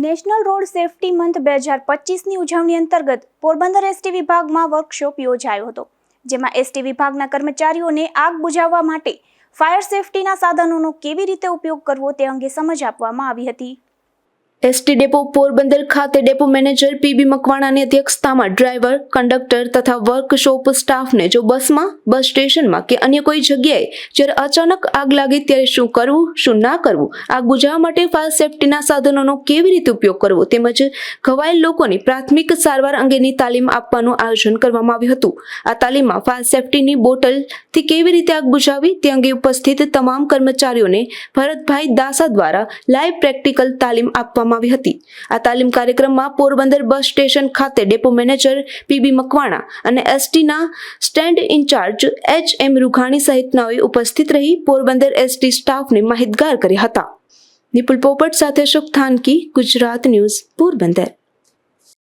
National road safety month 2025ની ઉજવણી અંતર્ગત Porbandar ST વિભાગમાં વર્કશોપ યોજાયો હતો, જેમાં એસટી વિભાગના કર્મચારીઓને આગ બુઝાવવા માટે ફાયર સેફટીના સાધનોનો કેવી રીતે ઉપયોગ કરવો તે અંગે સમજ આપવામાં આવી હતી। એસટી ડેપો પોરબંદર ખાતે ડેપો મેનેજર પીબી મકવાણાની અધ્યક્ષતામાં ડ્રાઈવર, કંડક્ટર તથા વર્કશોપ સ્ટાફને જો બસમાં, બસ સ્ટેશનમાં કે અન્ય કોઈ જગ્યાએ જ્યારે અચાનક આગ લાગે ત્યારે શું કરવું, શું ના કરવું, આગ બુઝાવવા માટે ફાયર સેફટીના સાધનોનો કેવી રીતે ઉપયોગ કરવો તેમજ ઘવાયેલ લોકોની પ્રાથમિક સારવાર અંગેની તાલીમ આપવાનું આયોજન કરવામાં આવ્યું હતું। આ તાલીમમાં ફાયર સેફટીની બોટલથી કેવી રીતે આગ બુઝાવવી તે અંગે ઉપસ્થિત તમામ કર્મચારીઓને ભરતભાઈ દાસા દ્વારા લાઈવ પ્રેક્ટિકલ તાલીમ આપવામાં આવી હતી। આ તાલીમ કાર્યક્રમમાં પોરબંદર બસ સ્ટેશન ખાતે ડેપો મેનેજર પીબી મકવાણા અને એસટીના સ્ટેન્ડ ઇન્ચાર્જ એચ.એમ. રૂઘાણી સહિતનાઓએ ઉપસ્થિત રહી પોરબંદર એસટી સ્ટાફને માહિતગાર કર્યા હતા। નિપુલ પોપટ સાથે અશોક થાનકી, ગુજરાત ન્યૂઝ, પોરબંદર।